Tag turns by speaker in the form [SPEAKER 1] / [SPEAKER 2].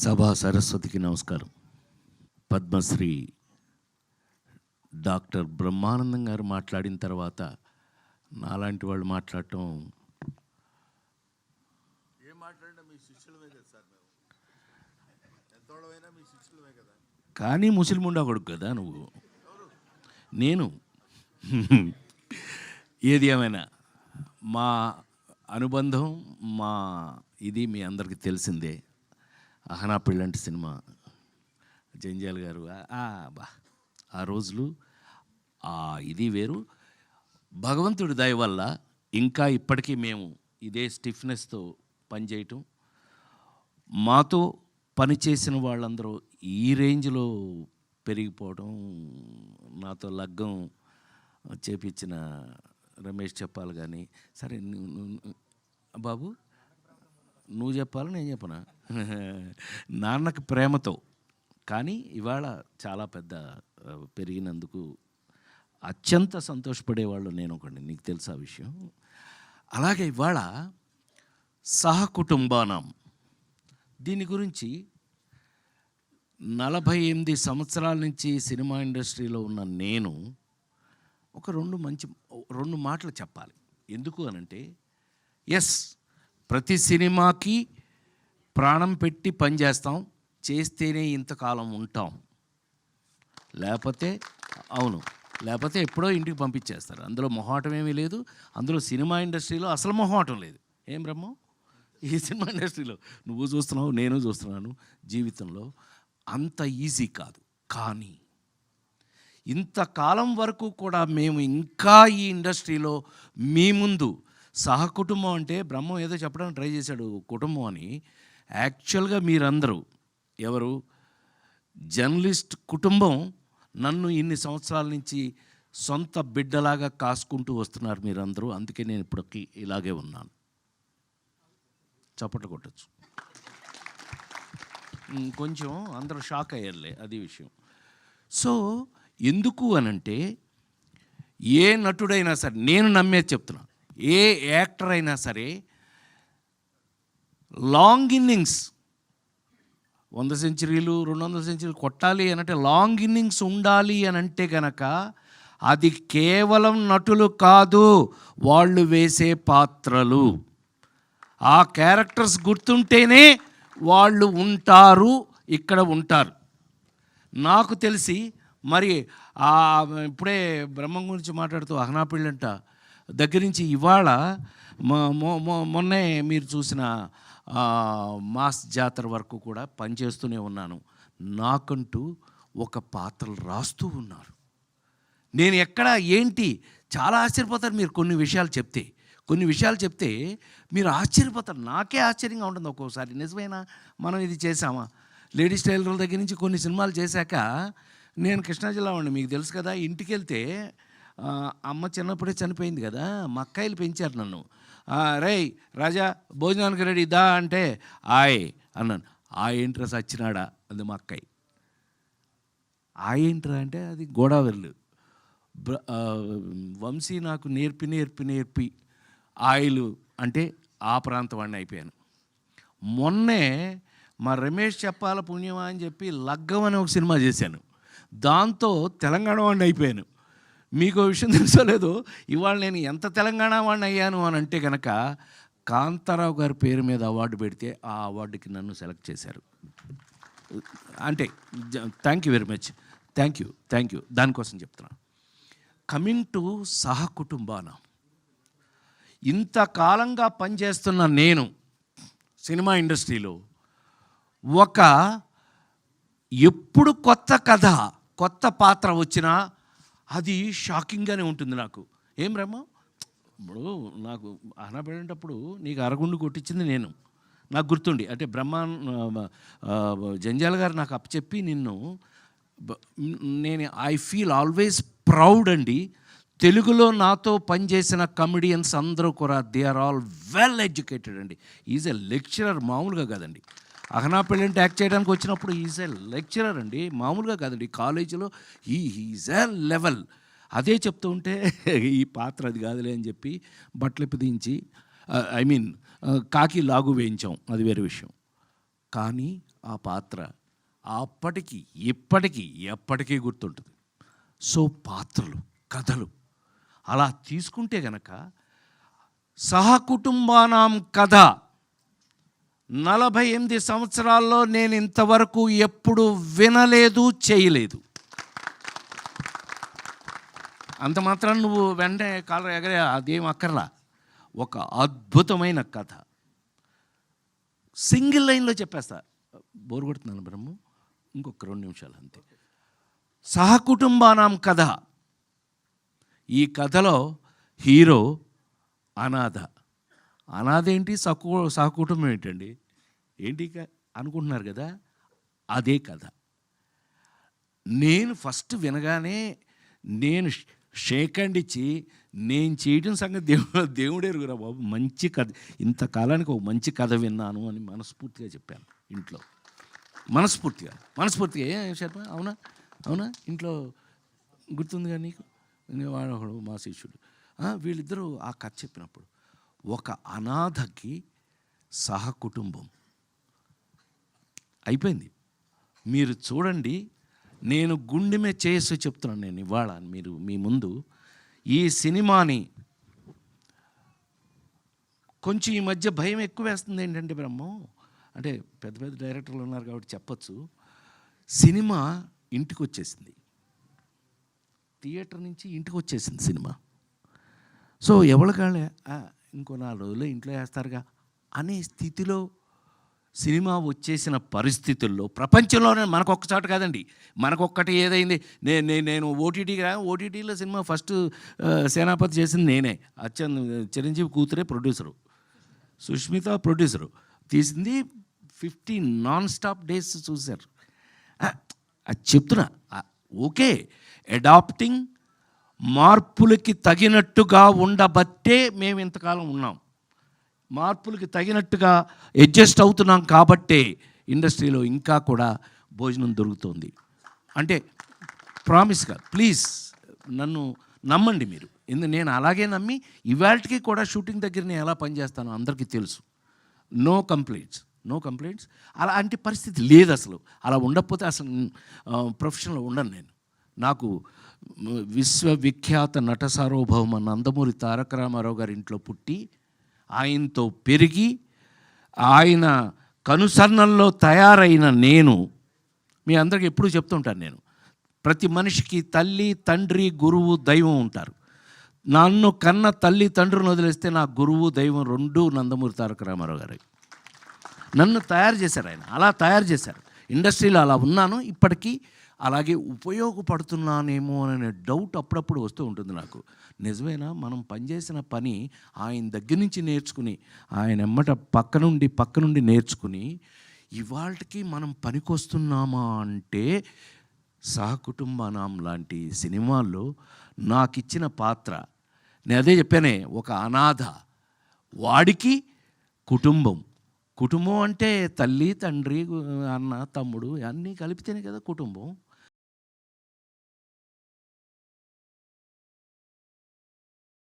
[SPEAKER 1] సభా సరస్వతికి నమస్కారం. పద్మశ్రీ డాక్టర్ బ్రహ్మానందం గారు మాట్లాడిన తర్వాత నాలాంటి వాళ్ళు మాట్లాడటం కానీ ముసిలిముండా కొడుకు కదా నువ్వు. నేను ఏది ఏమైనా మా అనుబంధం మా ఇది మీ అందరికీ తెలిసిందే. అహనా పెళ్ళంటి సినిమా జంజాల్ గారు బా ఆ రోజులు ఇది వేరు. భగవంతుడి దయ వల్ల ఇంకా ఇప్పటికీ మేము ఇదే స్టిఫ్నెస్తో పనిచేయటం, మాతో పనిచేసిన వాళ్ళందరూ ఈ రేంజ్లో పెరిగిపోవడం, నాతో లగ్గం చేపించిన రమేష్ చెప్పాలి కానీ సరే బాబు నువ్వు చెప్పాలి నేను చెప్పనా నాన్నకి ప్రేమతో. కానీ ఇవాళ చాలా పెద్ద పెరిగినందుకు అత్యంత సంతోషపడేవాళ్ళు నేను ఒకటి, నీకు తెలుసా విషయం. అలాగే ఇవాళ సహకుటుంబానం దీని గురించి 48 సంవత్సరాల నుంచి సినిమా ఇండస్ట్రీలో ఉన్న నేను ఒక రెండు మాటలు చెప్పాలి. ఎందుకు అనంటే ఎస్, ప్రతి సినిమాకి ప్రాణం పెట్టి పనిచేస్తాం, చేస్తేనే ఇంతకాలం ఉంటాం, లేకపోతే ఎప్పుడో ఇంటికి పంపించేస్తారు. అందులో మొహాటం ఏమీ లేదు. అందులో సినిమా ఇండస్ట్రీలో అసలు మొహాటం లేదు. ఏం బ్రహ్మం, ఈ సినిమా ఇండస్ట్రీలో నువ్వు చూస్తున్నావు, నేను చూస్తున్నాను, జీవితంలో అంత ఈజీ కాదు. కానీ ఇంతకాలం వరకు కూడా మేము ఇంకా ఈ ఇండస్ట్రీలో మీ ముందు సహకుటుంబం అంటే బ్రహ్మం ఏదో చెప్పడానికి ట్రై చేశాడు కుటుంబం అని. యాక్చువల్గా మీరందరూ ఎవరు జర్నలిస్ట్ కుటుంబం నన్ను ఇన్ని సంవత్సరాల నుంచి సొంత బిడ్డలాగా కాసుకుంటూ వస్తున్నారు మీరందరూ. అందుకే నేను ఇప్పటికి ఇలాగే ఉన్నాను. చప్పట్లు కొట్టచ్చు. కొంచెం అందరూ షాక్ అయ్యారులే, అది విషయం. సో ఎందుకు అనంటే ఏ నటుడైనా సరే, నేను నమ్మేది చెప్తున్నా, ఏ యాక్టర్ అయినా సరే లాంగ్ ఇన్నింగ్స్ 100 సెంచరీలు 200 సెంచరీలు కొట్టాలి అనంటే లాంగ్ ఇన్నింగ్స్ ఉండాలి అనంటే గనక అది కేవలం నటులు కాదు, వాళ్ళు వేసే పాత్రలు, ఆ క్యారెక్టర్స్ గుర్తుంటేనే వాళ్ళు ఉంటారు, ఇక్కడ ఉంటారు. నాకు తెలిసి మరి ఇప్పుడే బ్రహ్మం గురించి మాట్లాడుతూ అహనా పెళ్ళంట దగ్గర నుంచి ఇవాళ మొన్నే మీరు చూసిన మాస్ జాతర వరకు కూడా పనిచేస్తూనే ఉన్నాను. నాకంటూ ఒక పాత్రలు రాస్తూ ఉన్నారు. నేను ఎక్కడ ఏంటి చాలా ఆశ్చర్యపోతారు మీరు కొన్ని విషయాలు చెప్తే మీరు ఆశ్చర్యపోతారు. నాకే ఆశ్చర్యంగా ఉంటుంది ఒక్కోసారి. నిజమేనా, మనం ఇది చేసామా? లేడీస్ టైలర్ల దగ్గర నుంచి కొన్ని సినిమాలు చేశాక నేను కృష్ణా జిల్లా వాడిని, మీకు తెలుసు కదా. ఇంటికి వెళ్తే అమ్మ చిన్నప్పుడే చనిపోయింది కదా, మా అక్కాయిలు పెంచారు నన్ను. రేయ్ రాజా భోజనానికి రెడీ దా అంటే అన్నాను. ఏంట్రా సచ్చినాడా అది మా అక్కాయి. ఏంట్రా అంటే అది గోదావరిలు. వంశీ నాకు నేర్పి ఆయిలు అంటే ఆ ప్రాంతం వాడిని అయిపోయాను. మొన్నే మా రమేష్ చెప్పాల పుణ్యమా అని చెప్పి లగ్గం అని ఒక సినిమా చేశాను. దాంతో తెలంగాణ వాడిని అయిపోయాను. మీకు విషయం తెలుసో లేదో, ఇవాళ నేను ఎంత తెలంగాణ వాడిని అయ్యాను అని అంటే కనుక కాంతారావు గారి పేరు మీద అవార్డు పెడితే ఆ అవార్డుకి నన్ను సెలెక్ట్ చేశారు. అంటే thank you very much, thank you. దానికోసం చెప్తున్నాను. కమింగ్ టు సహకుటుంబాన, ఇంతకాలంగా పనిచేస్తున్న నేను సినిమా ఇండస్ట్రీలో ఎప్పుడు కొత్త కథ కొత్త పాత్ర వచ్చినా అది షాకింగ్గానే ఉంటుంది నాకు. ఏం బ్రహ్మ, ఇప్పుడు నాకు అహనా పెళ్ళేటప్పుడు నీకు అరగుండు కొట్టించింది నేను, నాకు గుర్తుండి. అంటే జంజాల్ గారు నాకు అప్పచెప్పి నేను ఐ ఫీల్ ఆల్వేస్ ప్రౌడ్ అండి. తెలుగులో నాతో పనిచేసిన కమెడియన్స్ అందరూ కూడా they are all well educated అండి. ఈజ్ ఎ లెక్చరర్, మామూలుగా కాదండి. అహనా పెళ్ళంటే యాక్ట్ చేయడానికి వచ్చినప్పుడు ఈజ్ ఎ లెక్చరర్ అండి, మామూలుగా కాదండి. కాలేజీలో ఈజ్ ఎ లెవెల్. అదే చెప్తూ ఉంటే ఈ పాత్ర అది కాదులే అని చెప్పి బట్టలు దించి కాకి లాగు వేయించాం, అది వేరే విషయం. కానీ ఆ పాత్ర అప్పటికి ఇప్పటికీ ఎప్పటికీ గుర్తుంటుంది. సో పాత్రలు, కథలు అలా తీసుకుంటే గనక సహకుటుంబానాం కథ 48 సంవత్సరాల్లో నేను ఇంతవరకు ఎప్పుడు వినలేదు, చేయలేదు. అంత మాత్రం నువ్వు వెంటనే కాలర్ ఎగరే అదేం అక్కర్లా. ఒక అద్భుతమైన కథ సింగిల్ లైన్లో చెప్పేస్తా. బోరు కొడుతున్నాను బ్రహ్మ, ఇంకొక 2 నిమిషాలు అంతే. సహకుటుంబానాం కథ. ఈ కథలో హీరో అనాథ. అనాథ ఏంటి, సహకుటుంబం ఏంటండి, ఏంటి అనుకుంటున్నారు కదా, అదే కథ. నేను ఫస్ట్ వినగానే నేను షేక్ హ్యాండ్ ఇచ్చి నేను చేయడం సంగతి దేవుడే ఎరుగురా బాబు, మంచి కథ, ఇంతకాలానికి ఒక మంచి కథ విన్నాను అని మనస్ఫూర్తిగా చెప్పాను ఇంట్లో. మనస్ఫూర్తిగా ఏం శర్మ, అవునా ఇంట్లో గుర్తుందిగా నీకు, వాడు మా శిష్యుడు. వీళ్ళిద్దరూ ఆ కథ చెప్పినప్పుడు ఒక అనాథకి సహకుటుంబం అయిపోయింది. మీరు చూడండి, నేను గుండెమే చేసి చెప్తున్నాను నేను ఇవాళ మీరు మీ ముందు. ఈ సినిమాని కొంచెం ఈ మధ్య భయం ఎక్కువ వేస్తుంది. ఏంటంటే బ్రహ్మం, అంటే పెద్ద పెద్ద డైరెక్టర్లు ఉన్నారు కాబట్టి చెప్పచ్చు, సినిమా ఇంటికి వచ్చేసింది, థియేటర్ నుంచి ఇంటికి వచ్చేసింది సినిమా. సో ఎవరికాళ్ళే ఇంకో 4 రోజుల్లో ఇంట్లో వేస్తారుగా అనే స్థితిలో సినిమా వచ్చేసిన పరిస్థితుల్లో ప్రపంచంలోనే మనకొక్కచాటు కాదండి, మనకొక్కటి ఏదైంది, నేను ఓటీటీలో సినిమా ఫస్ట్ సేనాపతి చేసింది నేనే. చిరంజీవి కూతురే ప్రొడ్యూసరు, సుష్మిత ప్రొడ్యూసరు, తీసింది 50 నాన్ స్టాప్ డేస్ చూశారు. అది చెప్తున్నా. ఓకే, అడాప్టింగ్, మార్పులకి తగినట్టుగా ఉండబట్టే మేము ఇంతకాలం ఉన్నాం. మార్పులకి తగినట్టుగా అడ్జస్ట్ అవుతున్నాం కాబట్టే ఇండస్ట్రీలో ఇంకా కూడా భోజనం దొరుకుతుంది. అంటే ప్రామిస్గా ప్లీజ్ నన్ను నమ్మండి మీరు. నేను అలాగే నమ్మి ఇవాళకి కూడా షూటింగ్ దగ్గర నేను ఎలా పనిచేస్తానో అందరికీ తెలుసు. No complaints. అలాంటి పరిస్థితి లేదు అసలు. అలా ఉండకపోతే అసలు ప్రొఫెషన్లో ఉండను నేను. నాకు విశ్వవిఖ్యాత నట సార్వభౌమ నందమూరి తారక రామారావు గారి ఇంట్లో పుట్టి, ఆయనతో పెరిగి, ఆయన కనుసన్నల్లో తయారైన నేను మీ అందరికీ ఎప్పుడూ చెప్తుంటాను, నేను ప్రతి మనిషికి తల్లి, తండ్రి, గురువు, దైవం ఉంటారు. నన్ను కన్న తల్లి తండ్రిని వదిలేస్తే నా గురువు, దైవం 2 నందమూరి తారక రామారావు గారు. నన్ను తయారు చేశారు ఆయన, అలా తయారు చేశారు. ఇండస్ట్రీలో అలా ఉన్నాను, ఇప్పటికీ అలాగే ఉపయోగపడుతున్నానేమో అనే డౌట్ అప్పుడప్పుడు వస్తూ ఉంటుంది నాకు. నిజమేనా, మనం పనిచేసిన పని ఆయన దగ్గర నుంచి నేర్చుకుని, ఆయన ఎమ్మట పక్క నుండి నేర్చుకుని ఇవాళకి మనం పనికొస్తున్నామా అంటే, సహకుటుంబానాం లాంటి సినిమాల్లో నాకు ఇచ్చిన పాత్ర, నేను అదే చెప్పానే, ఒక అనాథ, వాడికి కుటుంబం అంటే తల్లి, తండ్రి, అన్న, తమ్ముడు అన్నీ కలిపితేనే కదా కుటుంబం.